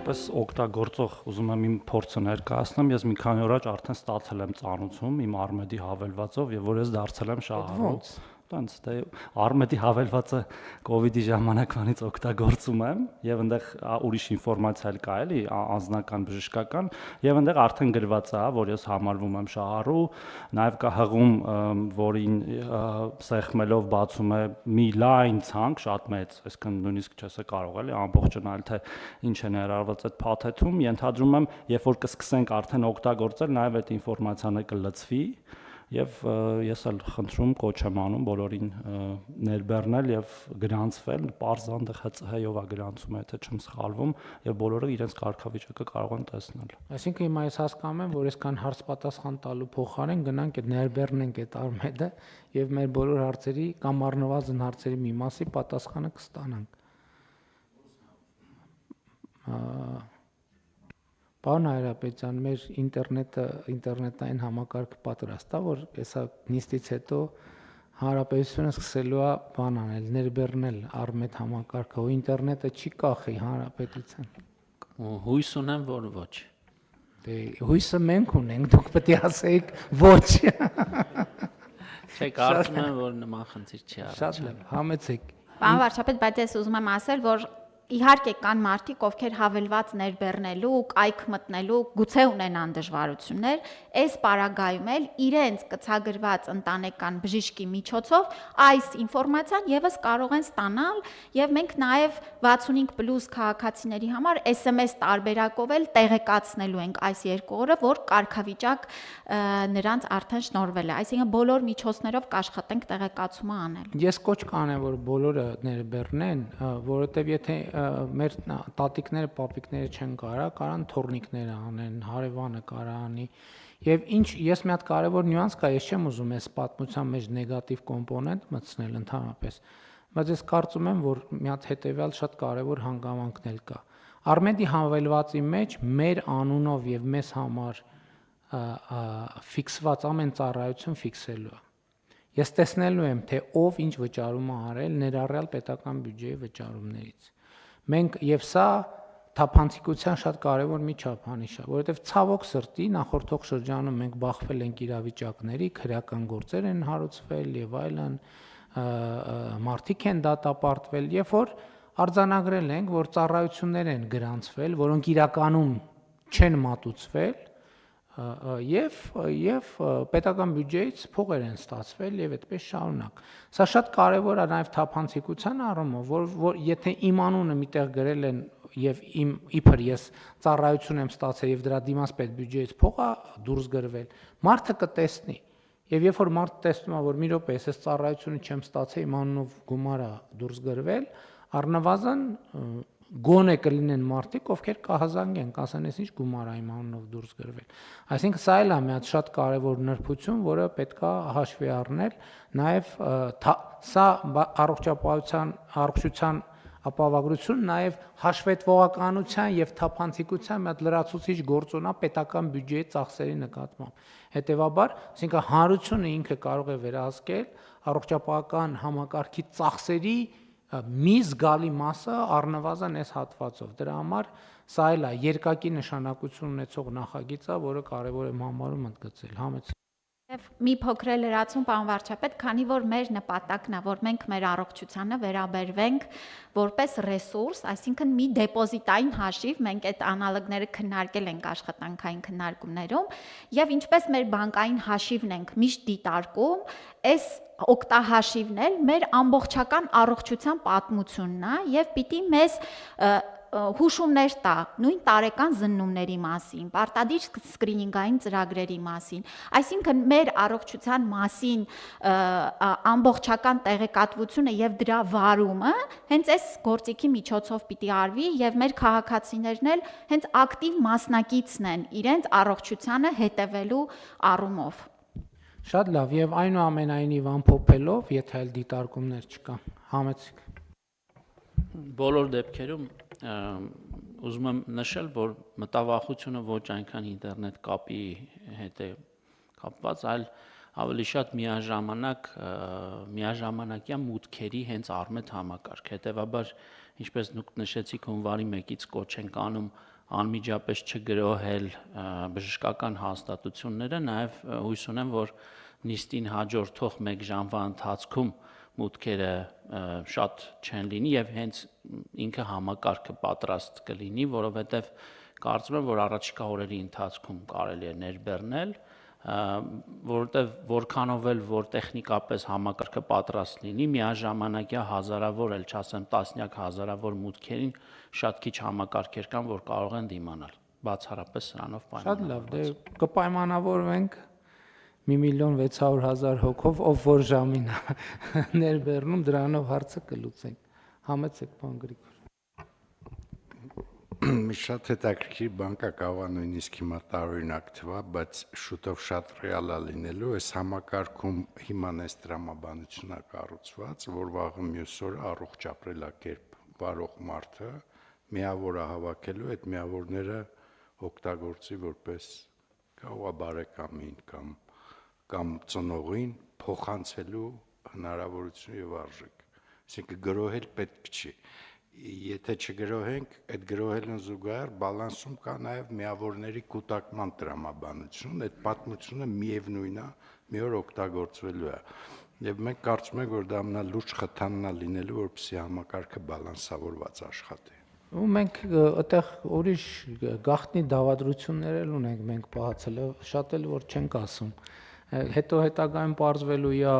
որպես օգտագործող ուզում եմ իմ փորձը ներկայացնեմ, ես մի քանի օր առաջ արդեն ստացել եմ ծանոթում իմ Արմեդի հավելվածով եւ որ ես դարձել եմ շահառու։ Տենց դե Արմեդի հավելվածը COVID-ի ժամանակվանից օգտագործում եմ եւ այնտեղ ուրիշ ինֆորմացիա էլ կա էլի անձնական բժշկական եւ այնտեղ արդեն գրված է, որ ես համարվում եմ շահառու, նաեւ կա հղում, որին սեղմելով բացում է մի լայն ցանկ, շատ մեծ, այսինքն նույնիսկ չես կարող էլի ամբողջանալ թե ինչ է ներառված այդ փաթեթում, ենթադրում եմ, երբ որ կսկսենք արդեն օգտագործել, նաեւ այդ ինֆորմացիան կլծվի Եվ ես էլ խնդրում կոչ եմ անում բոլորին ներբեռնել եւ գրանցվել, պարզանդը ՀՑՀ-ով է գրանցում, եթե չեմ սխալվում, եւ բոլորը իրենց կարգավիճակը կարող են տեսնել։ Այսինքն հիմա ես հասկանում եմ, որ այսքան հարց պատասխան տալու փոխարեն գնանք այդ ներբեռնենք այդ Արմեդը եւ մեր բոլոր հարցերի կամ առնվազն հարցերի մի մասի պատասխանը կստանանք։ Պարոն Հայրապետյան, մեր ինտերնետային համակարգը պատրաստ է, որ հեսա նիստից հետո հանրապետությունը սկսելու է բան անել, ներբեռնել Արմեդ համակարգը, ու ինտերնետը չի կախի հանրապետության։ Հույս ունեմ, որ ոչ։ Դե հույսը մենք ունենք, դուք պետք է ասեիք ոչ։ Չէ, կարծում եմ, որ նման խնդիր չի առաջ։ Շատ լավ, համեցեք։ Պարոն վարչապետ, բայց ես ուզում եմ ասել, որ իհարկե կան մարդիկ, ովքեր հավելված ներբեռնելու, կայք մտնելու, գուցե ունենան դժվարություններ, այս պարագայում էլ իրենց կցագրված ընտանեկան բժիշկի միջոցով այս ինֆորմացիան եւս կարող են ստանալ եւ մենք նաեւ 65+ քաղաքացիների համար SMS տարբերակով էլ տեղեկացնելու ենք այս երկու օրը, որ կարգավիճակ նրանց արդեն շնորհվել է, այսինքն բոլոր միջոցներով կաշխատենք տեղեկացումը անել։ Ես կոչ կանեմ, որ բոլորը ներբեռնեն, որովհետեւ եթե մեր տատիկները, պապիկները չեն կարան թորնիկները անեն, հարևանը կարա անի։ Եվ ինչ ես մի հատ կարևոր նյուանս կա, ես չեմ ուզում այս պատմության մեջ նեգատիվ կոմպոնենտ մտցնել ընդհանրապես, բայց ես կարծում եմ, որ մի հատ հետեւյալ շատ կարևոր հանգամանքն էլ կա։ Արմեդի հավելվածի մեջ մեր անունով եւ մեզ համար ֆիքսված ամեն ծառայություն ֆիքսելու է։ Ես տեսնելու եմ, թե ով ինչ վճարում է արել ներառյալ պետական բյուջեի վճարումներից։ Մենք եւ սա թափանցիկության շատ կարևոր մի չափանիշ է, որովհետեւ ցավոք սրտի նախորդող շրջանում մենք բախվել ենք իրավիճակների, քրեական գործեր են հարուցվել եւ այլն, մարդիկ են դատապարտվել, երբ որ արձանագրել ենք, որ ծառայություններ են գրանցվել, որոնք իրականում չեն մատուցվել եւ պետական բյուջեից փողեր են ստացվել եւ այդպես շարունակ։ Սա շատ կարեւոր է նաեւ թափանցիկության առումով, որ եթե իմ անունը միտեղ գրել են եւ իբր ես ծառայություն եմ ստացել եւ դրա դիմաց պետբյուջեից փող է դուրս գրվել, մարդը կտեսնի։ Եվ երբ որ մարդը տեսնում է, որ մի րոպե ես ծառայությունը չեմ ստացել, իմ անունով գումար է դուրս գրվել, առնվազն գոնե կլինեն մարդիկ, ովքեր կհազանգեն, կասեն, ես ինչ գումար է իմ անունով դուրս գրվել։ Այսինքն սա էլ է մի հատ շատ կարևոր նրբություն, որը պետք է հաշվի առնել, նաև սա առողջության ապահովագրություն նաև հաշվետվողականության եւ թափանցիկության մի հատ լրացուցիչ գործոն է պետական բյուջեի ծախսերի նկատմամբ։ Հետևաբար, այսինքն հանրությունը ինքը կարող է վերահսկել առողջապահական համակարգի ծախսերի մի զգալի մասը առնվազն այս հատվածով։ Դրա համար սա էլ է երկակի նշանակություն ունեցող նախագիծ է, որը կարևոր է համարում ընդգծել։ Համեցեք։ Եվ մի փոքր լրացում, պարոն վարչապետ, քանի որ մեր նպատակն է, որ մենք մեր առողջությանը վերաբերվենք որպես ռեսուրս, այսինքն մի դեպոզիտային հաշիվ, մենք այդ անալոգները քննարկել ենք աշխատանքային քննարկումներում, եւ ինչպես մեր բանկային հաշիվն ենք միշտ դիտարկում, այս օգտահաշիվն էլ մեր ամբողջական առողջության պատմությունն է եւ պիտի մեզ հուշումներ տա նույն տարեկան զննումների մասին, պարտադիր սկրինինգային ծրագրերի մասին, այսինքն մեր առողջության մասին ամբողջական տեղեկատվությունը եւ դրա վարումը հենց այս գործիքի միջոցով պիտի արվի եւ մեր քաղաքացիներն էլ հենց ակտիվ մասնակիցն են իրենց առողջությանը հետևելու առումով։ Շատ լավ, եւ այնուամենայնիվ ամփոփելով, եթե այլ դիտարկումներ չկան, համեցեք։ Բոլոր դեպքերում ուզում եմ նշել, որ մտավախությունը ոչ այնքան ինտերնետ կապի հետ է կապված, այլ ավելի շատ միաժամանակյա մուտքերի հենց Արմեդ համակարգ։ Հետևաբար, ինչպես դուք նշեցիք, հունվարի 1-ից կոչ ենք անում անմիջապես չգրոհել բժշկական հաստատությունները, նաև հույս ունեմ, որ նիստին հաջորդող 1 ժամվա ընթացքում մուտքերը շատ չեն լինի եւ հենց ինքը համակարգը պատրաստ կլինի, որովհետեւ կարծում եմ, որ առաջիկա օրերի ընթացքում կարելի է ներբեռնել, որովհետեւ որքանով էլ որ տեխնիկապես համակարգը պատրաստ լինի, միաժամանակյա հազարավոր, էլ չասեմ տասնյակ հազարավոր մուտքերին շատ քիչ համակարգեր կան, որ կարող են դիմանալ։ Բացառապես սրանով Շատ լավ, դե կպայմանավորվենք 1,600,000 հոգով, ով որ ժամին ներբեռնում, դրանով հարցը կլուծենք։ Համեցեք, պարոն Գրիգոր։ Մի շատ հետաքրքիր բան կա, կարող է նույնիսկ հիմա տարօրինակ թվա, բայց շուտով շատ ռեալ է լինելու, այս համակարգում հիմա այս տրամաբանությունն է կառուցված, որ վաղը մյուս օրը առողջ ապրելակերպ վարող մարդը միավոր է հավաքելու, այդ միավորները օգտագործի որպես կարող է բարեկամին կամ ծնողին փոխանցելու հնարավորություն եւ արժեք։ Այսինքն գրոհել պետք չի։ Եթե չգրոհենք, այդ գրոհելն զուգահեռ բալանսում կա նաև միավորների կուտակման տրամաբանություն, այդ պատմությունը միևնույնն է, մի օր օգտագործվելու է։ Եվ մենք կարծում ենք, որ դա ամենալուրջ խթանն է լինելու, որպեսզի համակարգը բալանսավորված աշխատի։ Ու մենք այդտեղ ուրիշ գաղտնի դավադրություններ էլ ունենք մենք պահացել, շատ էլ որ չենք ասում։ Հետո հետագայում պարզվելու է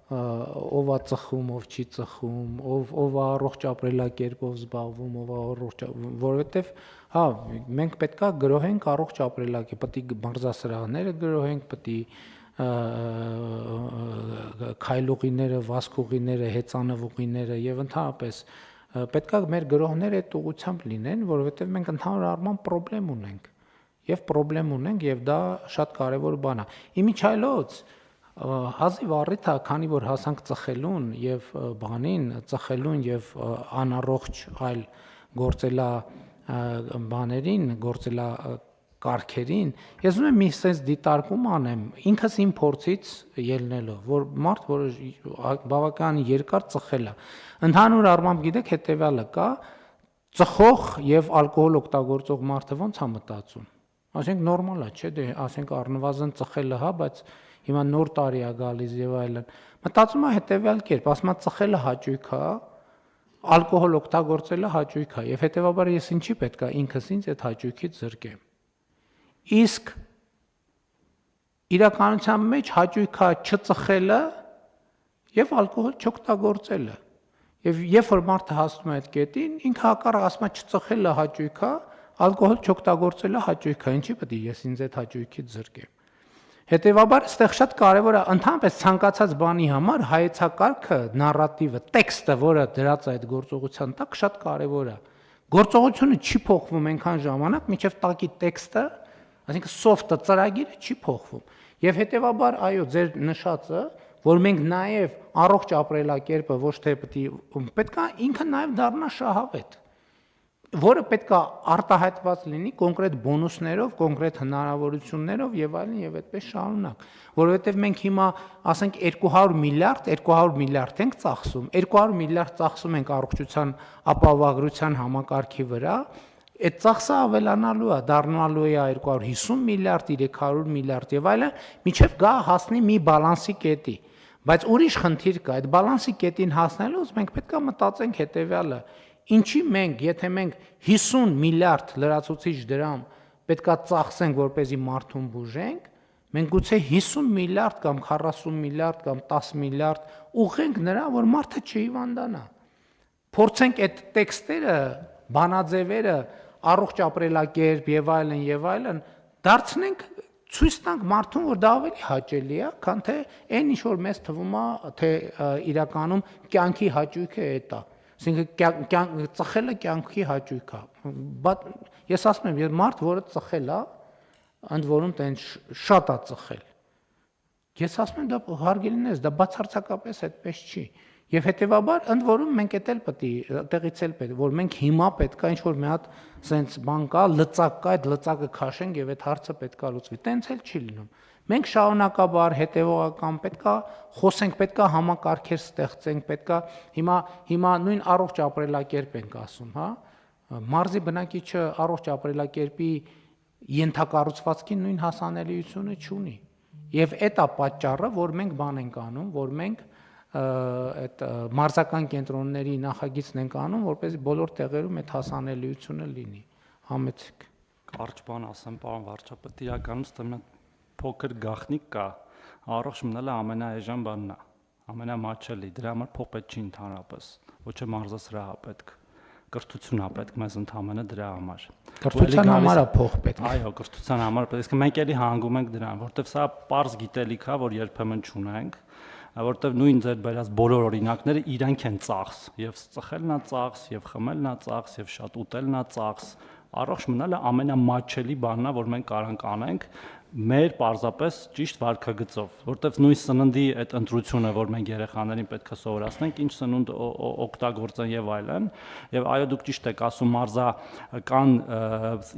ով է ծխում, ով չի ծխում, ով է առողջ ապրելակերպով զբաղվում, ով է առողջ, որովհետև հա, մենք պետքա գրոհենք առողջ ապրելակերպ, պետք է մարզասրահները գրոհենք, պետք է քայլուղիները, վազքուղիները, հեծանվուղիները եւ ընդհանրապես պետքա մեր գրոհները այդ ուղղությամբ լինեն, որովհետև մենք ընդհանուր առմամբ խնդրեմ ունենք եւ դա շատ կարեւոր բան է։ Իմիջայլոց հազիվ առիթ է, քանի որ հասանք ծխելուն եւ բանին, ծխելուն եւ անառողջ այլ գործելա բաներին, գործելա կարգերին, ես ուզում եմ մի sense դիտարկում անեմ, ինքս իմ փորձից ելնելով, որ մարդ, որը բավական երկար ծխել է, ընդհանուր առմամբ գիտեք հետեւյալը կա, ծխող եւ ալկոհոլ օգտագործող մարդը ոնց է մտածում։ Ասենք նորմալ է, չէ՞, դե ասենք առնվազն ծխելը, հա, բայց հիմա նոր տարի է գալիս եւ այլն։ Մտածում է հետեւյալ կերպ, ասում է ծխելը հաճույք է, ալկոհոլ օգտագործելը հաճույք է եւ հետեւաբար ես ինչի պետքա ինքս ինձ այդ հաճույքից զրկեմ։ Իսկ իրականության մեջ հաճույք է չծխելը եւ ալկոհոլ չօգտագործելը։ Եվ երբ որ մարդը հասնում է այդ կետին, ինքը հակառակ ասում է չծխելը հաճույք է, ալկոհոլ չօգտագործելը հաճույք է, ինչի պետք է ես ինձ այդ հաճույքից զրկեմ։ Հետևաբար այստեղ շատ կարևոր է ընդհանրապես ցանկացած բանի համար հայեցակարգը, նարատիվը, տեքստը, որը դրած է այդ գործողության տակ, շատ կարևոր է։ Գործողությունը չի փոխվում այնքան ժամանակ, մինչև տակի տեքստը, այսինքն սոֆտը, ծրագիրը չի փոխվում։ Եվ հետևաբար, այո, ձեր նշածը, որ մենք նաև առողջ ապրելակերպը ոչ թե պետք է ինքը նաև դառնա շահավետ, որը պետք է արտահայտված լինի կոնկրետ բոնուսներով, կոնկրետ հնարավորություններով եւ այլն եւ այդպես շարունակ, որովհետեւ մենք հիմա ասենք 200 միլիարդ ենք ծախսում, 200 միլիարդ ծախսում ենք առողջության ապահովագրության համակարգի վրա, այդ ծախսը ավելանալու է, դառնալու է 250 միլիարդ, 300 միլիարդ եւ այլն, միջև գա հասնի մի բալանսի կետի, բայց ուրիշ խնդիր կա, այդ բալանսի կետին հասնելուց մենք պետք է մտածենք հետեւյալը. Ինչի մենք, եթե մենք 50 միլիարդ լրացուցիչ դրամ պետքա ծախսենք, որպեսզի մարդուն բուժենք, մենք գուցե 50 միլիարդ կամ 40 միլիարդ կամ 10 միլիարդ ուղղենք նրա, որ մարդը չհիվանդանա։ Փորձենք այդ տեքստերը, բանաձևերը, առողջ ապրելակերպ եւ այլն, դարձնենք ցույց տանք մարդուն, որ դա ավելի հաճելի է, քան թե այն ինչ որ մեզ թվում է, թե իրականում կյանքի հաճույքը է դա։ Այսինքն ծխելը կյանքի հաճույք է։ Բայց ես ասում եմ, երբ մարդ, որը ծխել է, ընդ որում տեն շատ է ծխել։ Ես ասում եմ, դա հարգելին է, դա բացարձակապես այդպես չի։ Եվ հետեւաբար ընդ որում մենք էլ պետք է տեղից էլ պետք, որ մենք հիմա պետք է ինչ-որ մի հատ սենց բան կա, լծակ կա, այդ լծակը քաշենք եւ այդ հարցը պետք է լուծվի։ Տենց էլ չի լինում։ Մենք շարունակաբար հետեւողական պետք է խոսենք, պետք է համակարգեր ստեղծենք, պետք է հիմա նույն առողջ ապրելակերպ ենք ասում, հա։ Մարզի բնակիչը առողջ ապրելակերպի ենթակառուցվածքի նույն հասանելիությունը չունի։ Եվ այդ է պատճառը, որ մենք բան ենք անում, որ մենք այդ մարզական կենտրոնների նախագիծն ենք անում, որպեսզի բոլոր տեղերում այդ հասանելիությունը լինի։ Համեցեք։ Կարճ բան ասեմ, պարոն վարչապետ, իրականում ստեմ փոքր գաղտնիք կա, առողջ մնալը ամենաէժան բանն է, ամենամատչելի, դրա համար փող պետք չի ընդհանրապես, ոչ է մարզասրահ է պետք, կրթություն է պետք մեզ ընդհանրապես դրա համար։ Կրթության համար է փող պետք։ Այո, կրթության համար պետք է, մենք էլի հանգում ենք դրան, որտեվ սա པարզ գիտելիք է, որ երբեմն չունենք, որտեվ նույն ձեր բերած բոլոր օրինակները իրանք են ծախս, եւ ծխելն է ծախս, եւ խմելն է ծախս, եւ շատ ուտելն է ծախս, առողջ մնալը ամենամատչելի բանն է, որ մենք կարող անենք մեր պարզապես ճիշտ վարքագծով, որտեվ նույն սննդի այդ ընտրությունը, որ մենք երեխաներին պետք է սովորացնենք, ինչ սնունդ օգտագործեն եւ այլն, եւ այո դուք ճիշտ եք ասում, մարզական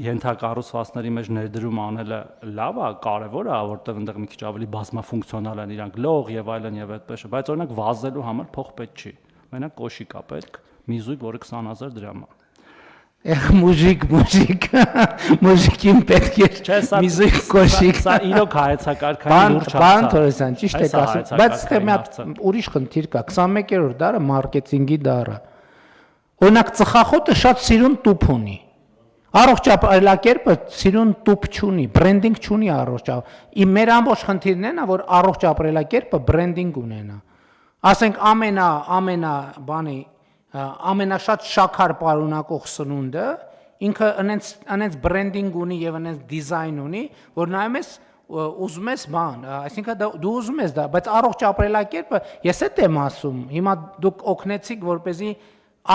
ենթակառուցվածքների մեջ ներդրում անելը լավ է, կարեւոր է, որտեվ այնտեղ մի քիչ ավելի բազմաֆունկցիոնալ են իրանք լող եւ այլն եւ այդպես, բայց օրինակ վազելու համար փող պետք չի։ Մենակ կոշիկ է պետք, մի զույգ, որը 20,000 դրամ է։ Մուժիկին պետք է միզիկ կոշիկ։ Սա իրոք հայեցակարգային լուրջ հարց է։ Բան Թորոսյան, ճիշտ եք ասում, բայց ստե մի հատ ուրիշ խնդիր կա, 21-րդ դարը մարքեթինգի դարը։ Օրինակ ծխախոտը շատ սիրուն տուփ ունի։ Առողջ ապրելակերպը սիրուն տուփ չունի, բրենդինգ չունի առողջ։ Իմ մեր ամբողջ խնդիրն է, որ առողջ ապրելակերպը բրենդինգ ունենա։ Ասենք ամենա բանի ամենաշատ շաքար պարունակող սնունդը ինքը անենց բրենդինգ ունի եւ անենց դիզայն ունի, որ նայում ես ուզում ես բան, այսինքն դու ուզում ես դա, բայց առողջ ապրելակերպը ես էդ եմ ասում, հիմա դուք օգնեցիք, որպեսզի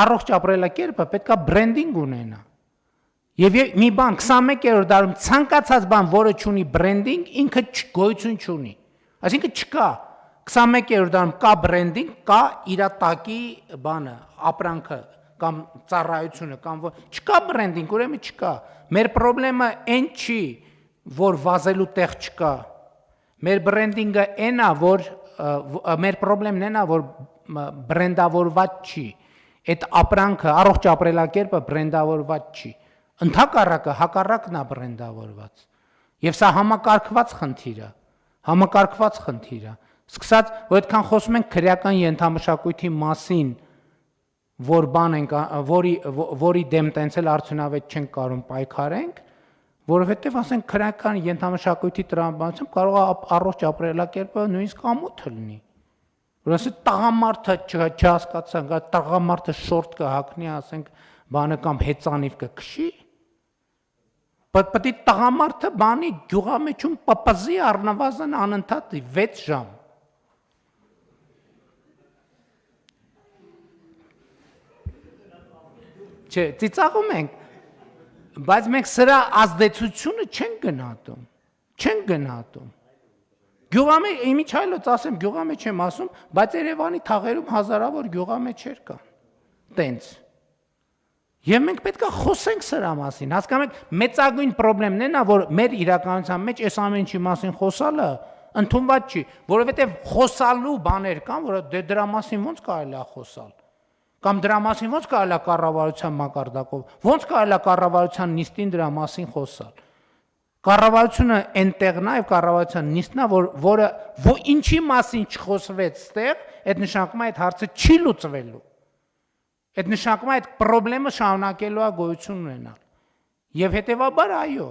առողջ ապրելակերպը պետքա բրենդինգ ունենա։ Եվ մի բան 21-րդ դարում ցանկացած բան, որը չունի բրենդինգ, ինքը գոյություն չունի։ Այսինքն չկա 21-րդ դարում կա բրենդինգ, կա իր տակի բանը, ապրանքը կամ ծառայությունը կամ չկա բրենդինգ, ուրեմն չկա։ Մեր խնդրեմը այն չի, որ վազելու տեղ չկա։ Մեր բրենդինգը այն է, որ մեր խնդրեմն այն է, որ բրենդավորված չի։ Այդ ապրանքը, առողջ ապրելակերպը բրենդավորված չի։ Ընդհակառակը հակառակն է բրենդավորված։ Եվ սա համակարգված խնդիր է։ Համակարգված խնդիր է։ Սկսած, որ այդքան խոսում ենք քրեական ենթամշակույթի մասին, որ բան ենք, որի դեմ տենցել արդյունավետ չենք կարող պայքարենք, որովհետև ասենք քրեական ենթամշակույթի տրամաբանությամբ կարող է առողջ ապրելակերպը նույնիսկ ամոթ լինի։ Որ ասենք տղամարդը չհասկացան, տղամարդը շորտ կհագնի, ասենք բանը կամ հեծանիվ կքշի, պետք է տղամարդը բանի գյուղամեջում պպզի առնվազն անընդհատ 6 ժամ։ Չէ, ծիծաղում ենք, բայց մենք սրա ազդեցությունը չենք գնահատում։ Գյուղամեջ, իմիջայլոց ասեմ, գյուղամեջ եմ ասում, բայց Երևանի թաղերում հազարավոր գյուղամեջեր կան։ Տենց։ Եվ մենք պետք է խոսենք սրա մասին, հասկանում եք, մեծագույն խնդիրն է, որ մեր իրականության մեջ այս ամեն ինչի մասին խոսալը ընդունված չի, որովհետև խոսալու բաներ կան, որ դրա մասին ո՞նց կարելի է խոսալ։ Կամ դրա մասին ո՞նց կարելի է կառավարության մակարդակով, ո՞նց կարելի է կառավարության նիստին դրա մասին խոսալ։ Կառավարությունը այնտեղն է եւ կառավարության նիստն է, որը ինչի մասին չխոսվեց ստեղ, այդ նշանակում է այդ հարցը չի լուծվելու։ Այդ նշանակում է այդ խնդրեմը շարունակելու է գոյություն ունենալ։ Եվ հետեւաբար այո,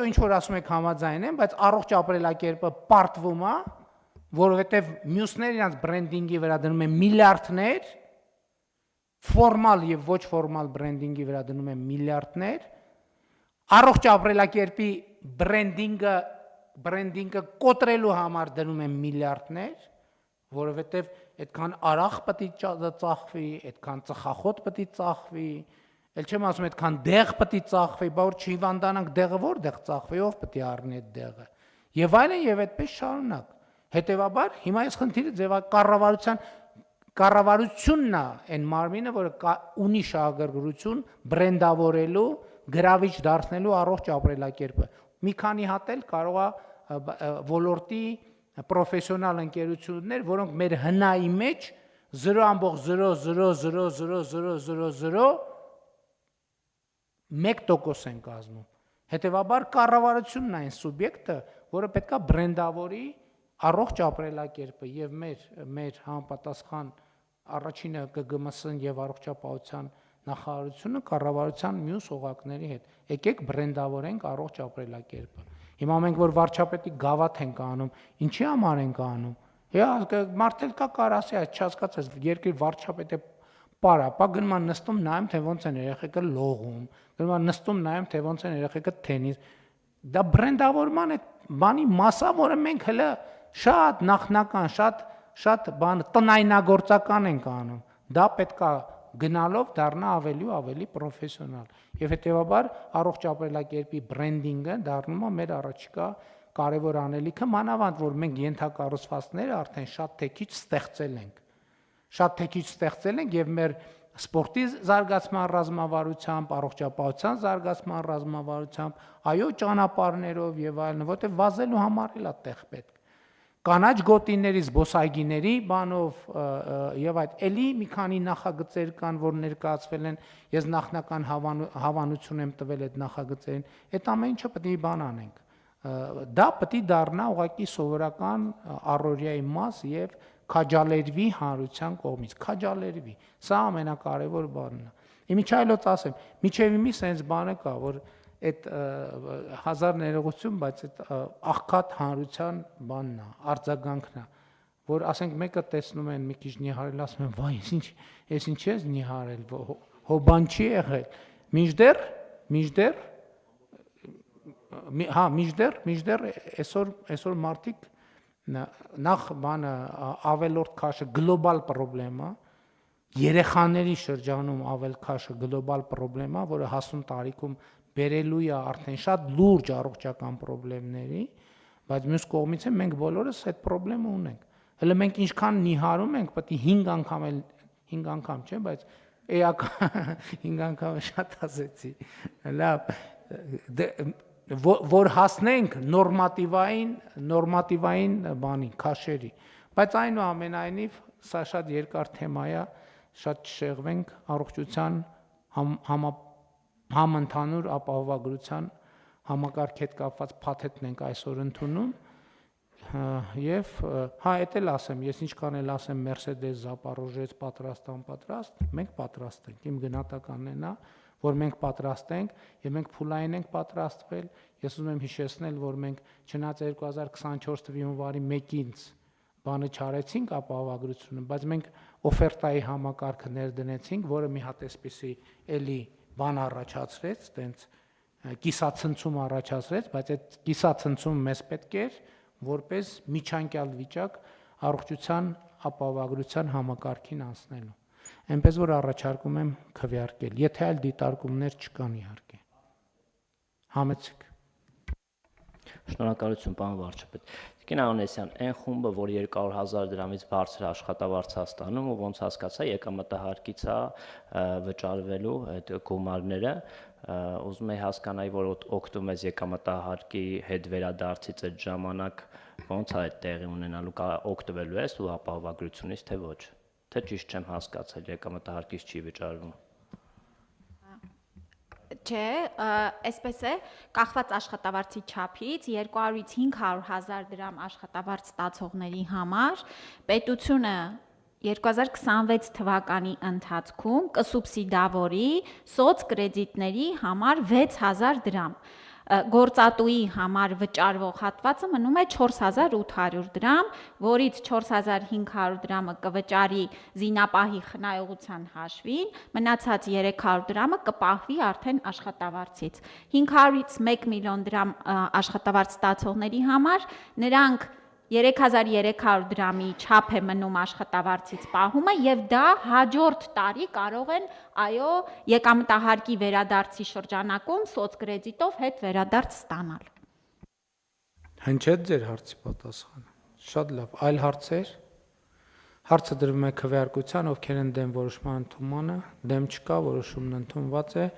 ինչ որ ասում եք համաձայն եմ, բայց առողջ ապրելակերպը պարտվում է, որովհետեւ մյուսները իրանց բրենդինգի վրա դնում են միլիարդներ, ֆորմալ եւ ոչ ֆորմալ բրենդինգի վրա դնում են միլիարդներ, առողջ ապրելակերպի բրենդինգը կոտրելու համար դնում են միլիարդներ, որովհետեւ այդքան արախ պետք է ծախվի, այդքան ծխախոտ պետք է ծախվի, ել չեմ ասում այդքան դեղ պետք է ծախվի, բա որ չհիվանդանանք դեղը որտեղ ծախվի, ով պետք է առնի այդ դեղը։ Եվ այլն եւ այդպես շարունակ։ Հետեւաբար հիմա այս խնդիրը կառավարությունն է այն մարմինը, որը ունի շահագրգռություն բրենդավորելու, գրավիչ դարձնելու առողջ ապրելակերպը։ Մի քանի հատ էլ կարող է ոլորտի պրոֆեսիոնալ ընկերություններ, որոնք մեր հնայի մեջ 0.0000000 1% են կազմում։ Հետևաբար կառավարությունն է այն սուբյեկտը, որը պետքա բրենդավորի առողջ ապրելակերպը եւ մեր համապատասխան առաջինը ԿԳՄՍ-ն եւ առողջապահության նախարարությունը կառավարության մյուս օղակների հետ։ Եկեք բրենդավորենք առողջ ապրելակերպը։ Հիմա մենք որ վարչապետի գավաթ ենք անում, ինչի համար ենք անում։ Մարդել կա կարասի, այդ չհասկացած, երկրի վարչապետը պարա, պա գնում նստում նայում, թե ոնց են երեխեքը լողում, գնում նստում նայում, թե ոնց են երեխեքը թենիս։ Դա բրենդավորման այդ բանի մասա, որը մենք հələ շատ նախնական, շատ բան տնայնագործական ենք անում։ Դա պետքա գնալով դառնա ավելի ու ավելի պրոֆեսիոնալ։ Եվ հետեւաբար առողջ ապրելակերպի բրենդինգը դառնում է մեր առաջիկա կարևոր անելիքը, մանավանդ որ մենք ենթակառուցվածքները արդեն շատ թե քիչ ստեղծել ենք։ Շատ թե քիչ ստեղծել ենք եւ մեր սպորտի զարգացման ռազմավարությամբ, առողջապահության զարգացման ռազմավարությամբ, այո ճանապարհներով եւ այլն, որտեղ վազելու համար էլ է տեղ պետք։ Կանաչ գոտիների, զբոսայգիների բանով եւ այդ էլի մի քանի նախագծեր կան, որ ներկայացվել են, ես նախնական հավանություն եմ տվել այդ նախագծերին, այդ ամեն ինչը պետք է բան անենք։ Դա պետք է դառնա ուղղակի սովորական առօրյայի մաս եւ քաջալերվի հանրության կողմից, քաջալերվի։ Սա ամենակարևոր բանն է։ Իմիջայլոց ասեմ, միջև իմի sense բանը կա, որ այդ հազար ներողություն, բայց այդ աղքատ հանրության բանն է, արձագանքն է, որ ասենք մեկը տեսնում են մի քիչ նիհարել, ասում են, վայ, ես ինչ ես նիհարել, հոբան չի եղել։ Միջդեռ այսօր մարդիկ նախ բանը ավելորդ քաշը գլոբալ պրոբլեմա, երեխաների շրջանում ավել քաշը գլոբալ պրոբլեմա, որը հասուն տարիքում բերելու է արդեն շատ լուրջ առողջական խնդիրների, բայց մյուս կողմից է մենք բոլորս այդ խնդրեմը ունենք։ Հələ մենք ինչքան նիհարում ենք, պետք է 5 անգամ, չէ, բայց էական 5 անգամ շատ ասեցի։ Լավ, որ հասնենք նորմատիվային բանի, քաշերի, բայց այնուամենայնիվ սա շատ երկար թեմա է, շատ չշեղվենք առողջության համընդհանուր ապահովագրության համակարգ հետ կապված փաթեթն ենք այսօր ընդունում եւ էդ էլ ասեմ, ես ինչքան էլ ասեմ Mercedes, Zaporozhets պատրաստ, մենք պատրաստ ենք, իմ գնահատականն է նա, որ մենք պատրաստ ենք եւ մենք փուլային ենք պատրաստվել, ես ուզում եմ հիշեցնել, որ մենք չնայած 2024 թվականի հունվարի 1-ին բանը չարեցինք ապահովագրությունը, բայց մենք օֆերտայի համակարգը ներդնեցինք, որը մի հատ էսպիսի էլի բան առաջացրեց, տենց կիսացնցում առաջացրեց, բայց այդ կիսացնցումը մեզ պետք էր որպես միջանկյալ վիճակ առողջության ապահովագրության համակարգին անցնելու։ Այնպես որ առաջարկում եմ քվեարկել, եթե այլ դիտարկումներ չկան իհարկե։ Համեցեք։ Շնորհակալություն, պարոն վարչապետ։ Տիկին Անոնեսյան, այն խումբը, որ 200,000 դրամից բարձր աշխատավարձ է ստանում, ու ոնց հասկացա, եկամտահարկից է վճարվելու այդ գումարները, ուզում եի հասկանալ, որ օգտվում ես եկամտահարկի հետ վերադարձից այդ ժամանակ ոնց է այդ տեղի ունենալու, օգտվելու ես ու ապահովագրությունից, թե ոչ։ Թե ճիշտ չեմ հասկացել, եկամտահարկից չի վճարվում։ Չէ, այսպես է, կախված աշխատավարձի չափից 200-ից 500,000 դրամ աշխատավարձ ստացողների համար պետությունը 2026 թվականի ընթացքում կսուբսիդավորի սոցկրեդիտների համար 6,000 դրամ։ Գործատուի համար վճարվող հատվածը մնում է 4,800 դրամ, որից 4,500 դրամը կվճարի զինապահի խնայողության հաշվին, մնացած 300 դրամը կպահվի արդեն աշխատավարձից։ 500-ից 1 միլիոն դրամ աշխատավարձ ստացողների համար նրանք 3,300 դրամի չափ է մնում աշխատավարձից պահումը եւ դա հաջորդ տարի կարող են այո եկամտահարկի վերադարձի շրջանակում սոցկրեդիտով հետ վերադարձ ստանալ։ Հնչեց ձեր հարցի պատասխանը։ Շատ լավ, այլ հարցեր։ Հարցը դրվում է քվեարկության, ովքեր են դեմ որոշման ընդունմանը, դեմ չկա, որոշումն ընդունված է։